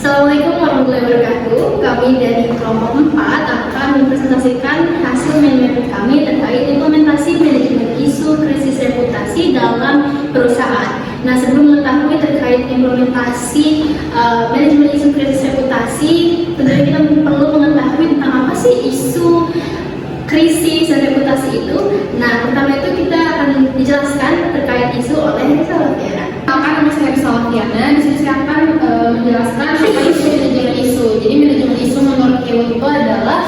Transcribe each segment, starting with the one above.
Assalamualaikum warahmatullahi wabarakatuh. Kami dari kelompok 4 akan mempresentasikan hasil manajemen kami terkait implementasi manajemen isu krisis reputasi dalam perusahaan. Nah, sebelum mengetahui terkait implementasi manajemen isu krisis reputasi, tentunya kita perlu mengetahui tentang apa sih isu krisis dan reputasi itu. Nah, pertama itu kita akan dijelaskan terkait isu oleh Salafiana. Nama saya Salafiana. Di sini saya akan menjelaskan apa itu manajemen isu. Jadi manajemen isu menurut Keyword itu adalah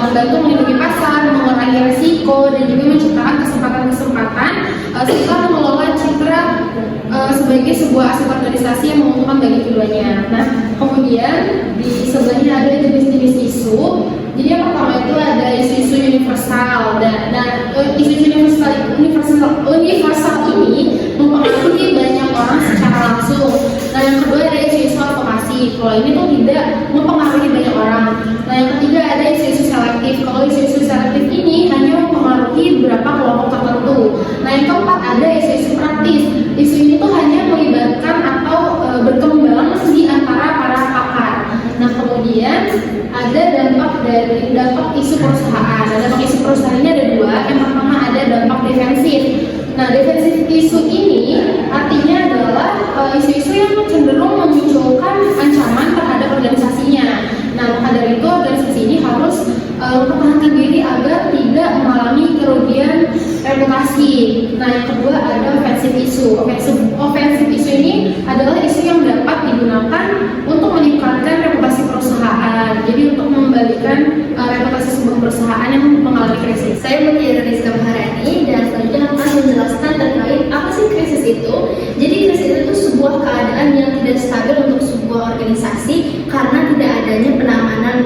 membantu melindungi pasar, mengurangi risiko, dan juga menciptakan kesempatan-kesempatan serta mengelola citra sebagai sebuah aset organisasi yang menguntungkan bagi keduanya. Nah, kemudian di sebelahnya ada jenis-jenis isu. Jadi yang pertama itu ada isu-isu universal. Isu-isu universal ini mempengaruhi banyak orang secara langsung. Nah, yang kedua ada isu-isu advokasi. Kalau ini tuh tidak mempengaruhi banyak orang. Nah, yang ketiga ada isu-isu selektif. Kalau isu-isu selektif ini hanya mempengaruhi beberapa kelompok tertentu. Nah, yang keempat ada isu-isu praktis. Isu ini tuh hanya melibatkan atau berkembang di antara para pakar. Nah, kemudian ada dampak isu perusahaan. Dampak isu perusahaan ini ada dua. Yang pertama ada dampak defensif. Nah, defensif isu ini artinya adalah isu-isu yang cenderung memunculkan ancaman terhadap organisasinya. Nah, maka dari itu organisasi ini harus mempertahankan diri agar tidak mengalami kerugian reputasi. Nah, yang kedua ada offensive isu. Offensive isu ini adalah isu yang dapat digunakan untuk meningkatkan reputasi perusahaan. Jadi untuk membalikan reputasi sebuah perusahaan yang mengalami krisis. Saya Mutiara Rizka Maharani dan selanjutnya akan menjelaskan terkait apa sih krisis itu. Jadi krisis itu sebuah keadaan yang tidak stabil untuk sebuah organisasi karena tidak adanya penanganan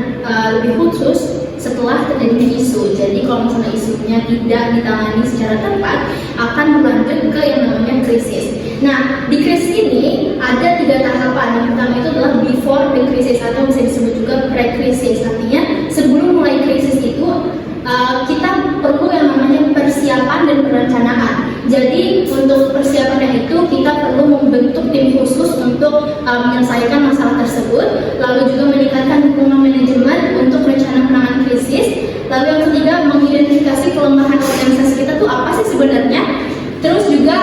lebih khusus setelah terjadinya isu. Jadi kalau misalnya isunya tidak ditangani secara tepat, akan berlanjut ke yang namanya krisis. Nah, di krisis ini ada 3 tahapan. Yang pertama itu adalah before the crisis atau bisa disebut juga pre-krisis. Artinya sebelum mulai krisis itu kita perlu yang namanya persiapan dan perencanaan. Jadi untuk persiapannya itu kita perlu membentuk tim khusus untuk menyelesaikan masalah tersebut, lalu juga meningkatkan dukungan manajemen untuk rencana penanganan krisis. Lalu yang ketiga, mengidentifikasi kelemahan organisasi kita tuh apa sih sebenarnya. Terus juga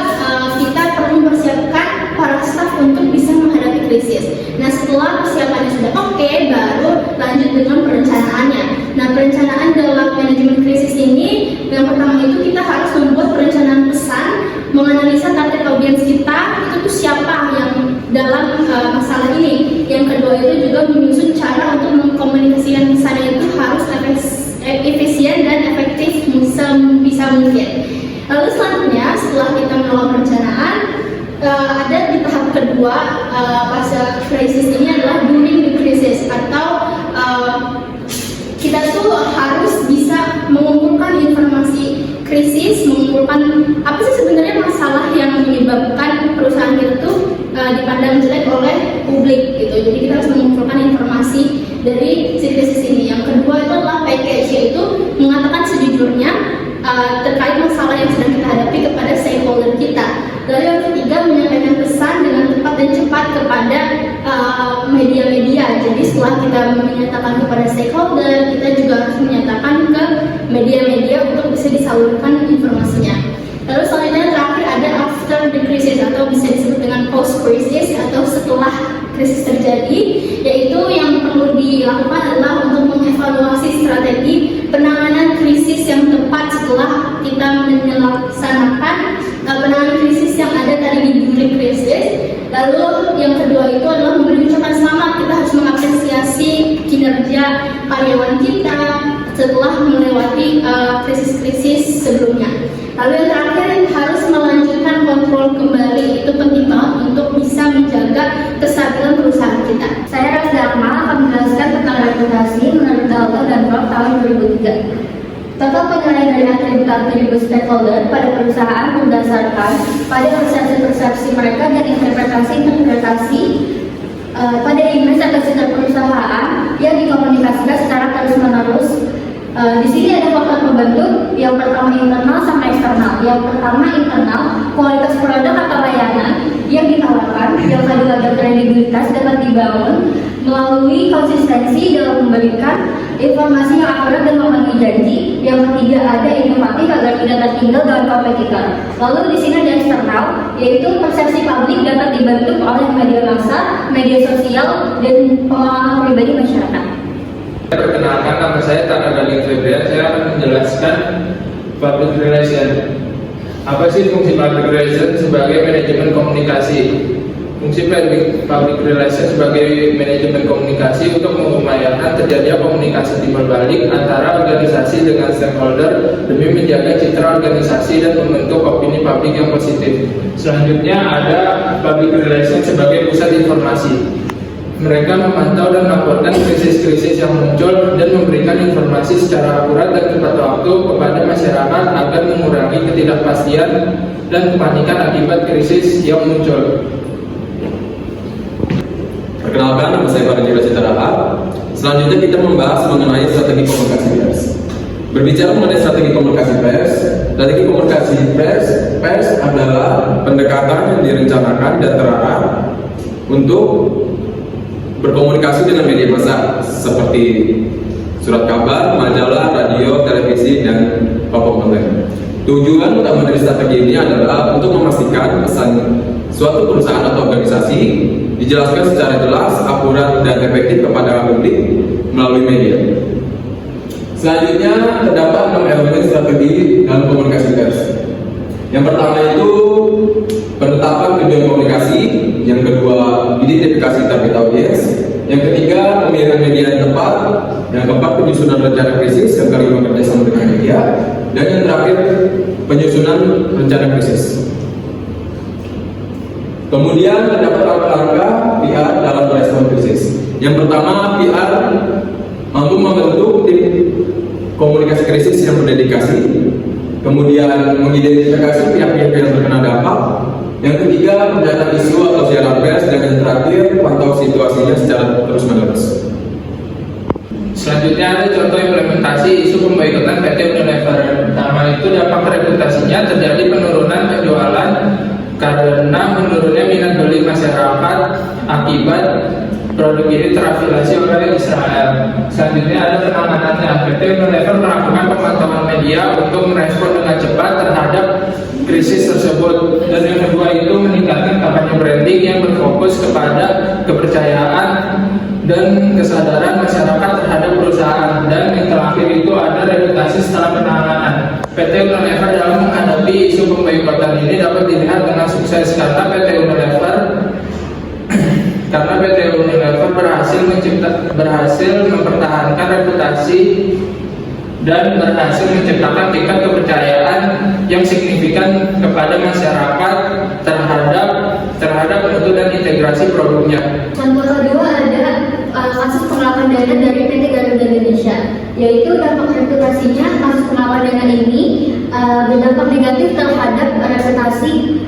kita perlu mempersiapkan para staf untuk bisa menghadapi krisis. Nah, setelah persiapannya sudah oke, baru lanjut dengan perencanaannya. Nah, perencanaan dalam manajemen krisis ini, yang pertama itu kita harus membuat perencanaan pesan, menganalisa target audiens kita, itu tuh siapa yang dalam masalah ini. Yang kedua itu juga menyusun cara untuk mengkomunikasikan pesannya itu harus efisien dan efektif bisa mungkin. Lalu selanjutnya setelah kita melakukan perencanaan, ada di tahap kedua fase krisis ini adalah during the crisis, atau kita tuh harus bisa mengumpulkan informasi krisis, mengumpulkan apa sih sebenarnya masalah yang menyebabkan perusahaan kita tuh dipandang jelek oleh publik gitu. Jadi kita harus mengumpulkan informasi dari si krisis ini. Yang kedua itu adalah package, yaitu mengatakan sejujurnya terkait masalah yang sedang kita hadapi kepada stakeholder kita. Lalu yang ketiga, menyampaikan pesan dengan tepat dan cepat kepada media-media. Jadi setelah kita menyatakan kepada stakeholder, kita juga harus menyatakan ke media-media untuk bisa disalurkan informasinya. Lalu selanjutnya terakhir ada after the crisis, atau bisa disebut dengan post crisis atau setelah krisis terjadi, yaitu yang perlu dilakukan adalah untuk mengevaluasi strategi penanganan krisis yang tepat setelah kita melaksanakan penanganan krisis yang ada tadi di during krisis. Lalu yang kedua itu adalah memberi ucapan selamat. Kita harus mengapresiasi kinerja karyawan kita setelah melewati krisis-krisis sebelumnya. Lalu yang terakhir harus melanjutkan kontrol kembali. Itu penting banget untuk bisa menjaga kestabilan perusahaan kita. Saya Raffi Akmal akan menjelaskan tentang reputasi menurut Dalton dan Rock tahun 2003. Total penilaian dari atribut-atribut stakeholder pada perusahaan berdasarkan pada persepsi mereka dan interpretasi pada image atau citra perusahaan yang dikomunikasikan secara terus-menerus. Di sini ada faktor pembentuk. Yang pertama internal sama eksternal. Yang pertama internal, kualitas produk atau layanan yang ditawarkan. Yang kedua, kredibilitas dapat dibangun melalui konsistensi dalam memberikan informasi yang akurat dan memenuhi janji. Yang ketiga, ada inovatif agar tidak tertinggal dalam kompetitor. Lalu di sini ada eksternal, yaitu persepsi publik dapat dibentuk oleh media massa, media sosial, dan pengalaman pribadi masyarakat. Perkenalkan, nama saya Tara Galing Febrian. Saya akan menjelaskan public relation. Apa sih fungsi public relation sebagai manajemen komunikasi? Fungsi public relation sebagai manajemen komunikasi untuk mengupayakan terjadinya komunikasi timbal balik antara organisasi dengan stakeholder demi menjaga citra organisasi dan membentuk opini publik yang positif. Selanjutnya ada public relation sebagai pusat informasi. Mereka memantau dan melaporkan krisis-krisis yang muncul dan memberikan informasi secara akurat dan tepat waktu kepada masyarakat agar mengurangi ketidakpastian dan kepanikan akibat krisis yang muncul. Perkenalkan, nama saya Farid Citarahat. Selanjutnya kita membahas mengenai strategi komunikasi pers. Berbicara mengenai strategi komunikasi pers adalah pendekatan yang direncanakan dan terarah untuk berkomunikasi dengan media massa seperti surat kabar, majalah, radio, televisi, dan platform konten. Tujuan utama dari strategi ini adalah untuk memastikan pesan suatu perusahaan atau organisasi dijelaskan secara jelas, akurat, dan efektif kepada publik melalui media. Selanjutnya terdapat 6 elemen strategi dalam komunikasi pers. Yang pertama itu penetapan tujuan komunikasi, yang kedua identifikasi target audiens, yang ketiga pemilihan media yang tepat, yang keempat penyusunan rencana krisis yang kelima kerjasama dengan media, dan yang terakhir penyusunan rencana krisis. Kemudian terdapat langkah-langkah PR dalam merespon krisis. Yang pertama, PR mampu membentuk tim komunikasi krisis yang berdedikasi. Kemudian mengidentifikasi pihak-pihak yang terkena dampak. Yang ketiga, mendatangi isu atau siaran pers. Dan yang terakhir, pantau situasinya secara terus-menerus. Selanjutnya ada contoh implementasi isu pemboikotan PT Unilever. Pertama itu dampak reputasinya terjadi penurunan penjualan karena menurunnya minat beli masyarakat akibat produk ini terafiliasi oleh Israel. Selanjutnya ada penanganannya. PT Unilever melakukan pemantauan media untuk merespon dengan cepat terhadap krisis tersebut. Dan yang kedua itu meningkatkan kampanye branding yang berfokus kepada kepercayaan dan kesadaran masyarakat terhadap perusahaan. Dan yang terakhir itu ada reputasi setelah penanganan. PT Unilever dalam menghadapi isu pemboikotan ini dapat dilihat dengan sukses karena PT Unilever berhasil mempertahankan reputasi dan berhasil menciptakan tingkat kepercayaan yang signifikan kepada masyarakat terhadap mutu dan integrasi produknya. Contoh kedua ada kasus pengelolaan dana dari PT Garuda Indonesia, yaitu dampak reputasinya. Kasus pengelolaan dana ini berdampak negatif terhadap reputasi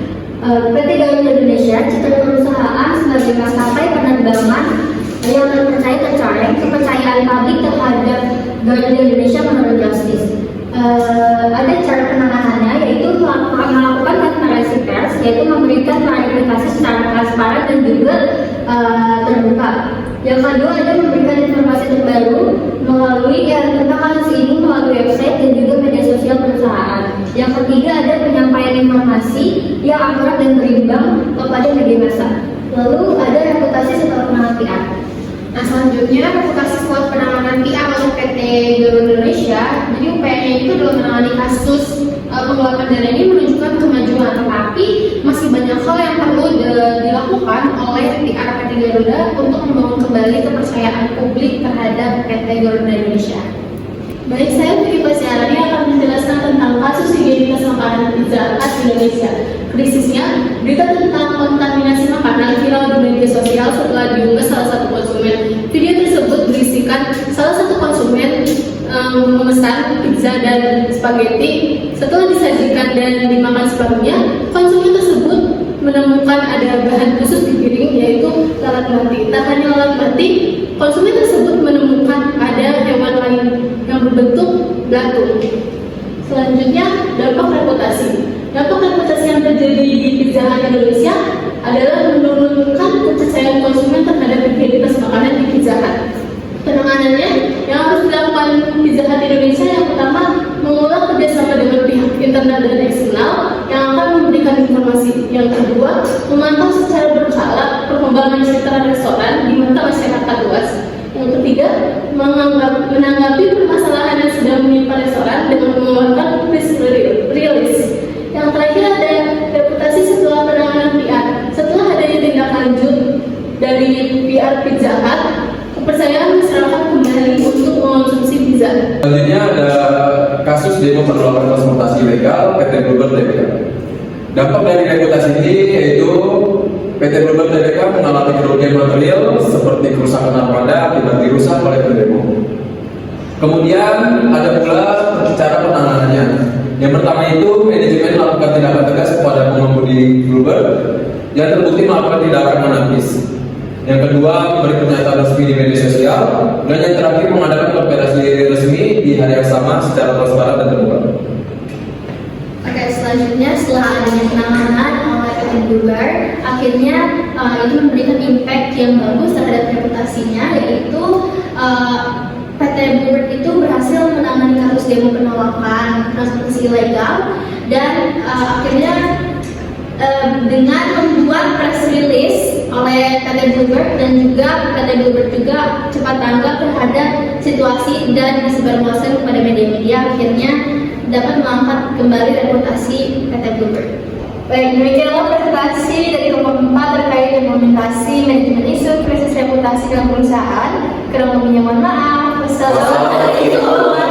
PT Garuda Indonesia. Citra perusahaan sebagai maskapai penerbangan yang terpercaya tercoreng, kepercayaan publik terhadap Garuda Indonesia menurut drastis. Ada cara penanganannya, yaitu melakukan transparansi pers, yaitu memberikan klarifikasi secara transparan dan juga terbuka. Yang kedua ada memberikan informasi terbaru melalui tentang kasus ini melalui website dan juga media sosial perusahaan. Yang ketiga ada penyampaian informasi yang akurat dan berimbang kepada media massa. Lalu ada reputasi setelah penanganan PR. Nah, selanjutnya reputasi setelah penanganan PR oleh PT Garuda Indonesia. Jadi upayanya itu dalam menangani kasus pengelolaan dana ini menunjukkan kemajuan, tetapi masih banyak hal yang perlu dilakukan oleh PR PT Garuda untuk membangun kembali kepercayaan publik terhadap PT Garuda Indonesia. Baik, saya Vicky Pasiarani akan menjelaskan tentang kasus higienitas makanan Pizza Hut Indonesia. Krisisnya, berita tentang kontaminasi makanan viral di media sosial setelah diunggah salah satu konsumen. Video tersebut berisikan salah satu konsumen memesan pizza dan spaghetti. Setelah disajikan dan dimakan separuhnya, konsumen tersebut menemukan ada bahan khusus di piring, yaitu lalat mati. Tak hanya lalat mati, konsumen tersebut menemukan ada hewan lain yang berbentuk belatung. Selanjutnya, dampak reputasi. Dampak reputasi yang terjadi di Pizza Hut Indonesia adalah menurunkan kepercayaan konsumen terhadap higienitas makanan di internal dan eksternal yang akan memberikan informasi. Yang kedua, memantau secara berkala perkembangan sektor restoran di mata masyarakat luas. Yang ketiga, menanggapi permasalahan yang sedang menimpa restoran dengan mengeluarkan press release. Yang terakhir ada reputasi setelah penanganan PR. Setelah adanya tindak lanjut dari PR Pizza Hut, kepercayaan masyarakat kembali untuk mengonsumsi pizza. Selanjutnya ada kasus demo penolakan transportasi ilegal PT Bluebird Tbk. Dampak dari reputasi ini yaitu PT Bluebird Tbk mengalami kerugian material seperti kerusakan armada akibat dirusak oleh pendemo. Kemudian ada pula cara penanganannya. Yang pertama itu manajemen melakukan tindakan tegas kepada pengemudi Bluebird yang terbukti melakukan tindakan anarkis. Yang kedua, memberi pernyataan resmi di media sosial, dan yang terakhir mengadakan konferensi resmi di hari yang sama secara transparan dan terbuka. Oke, selanjutnya setelah adanya penanganan oleh PT Bluebird, akhirnya itu memberikan impact yang bagus terhadap reputasinya, yaitu PT Bluebird itu berhasil menangani kasus demo penolakan transportasi ilegal dan akhirnya dengan membuat press release oleh PT Bluebird dan juga PT Bluebird juga cepat tanggap terhadap situasi dan disebarluaskan kepada media-media, akhirnya dapat mengangkat kembali reputasi PT Bluebird. Baik, demikianlah presentasi dari kelompok 4 terkait implementasi manajemen isu krisis reputasi dalam perusahaan. Kurang lebihnya mohon maaf. Wassalamualaikum.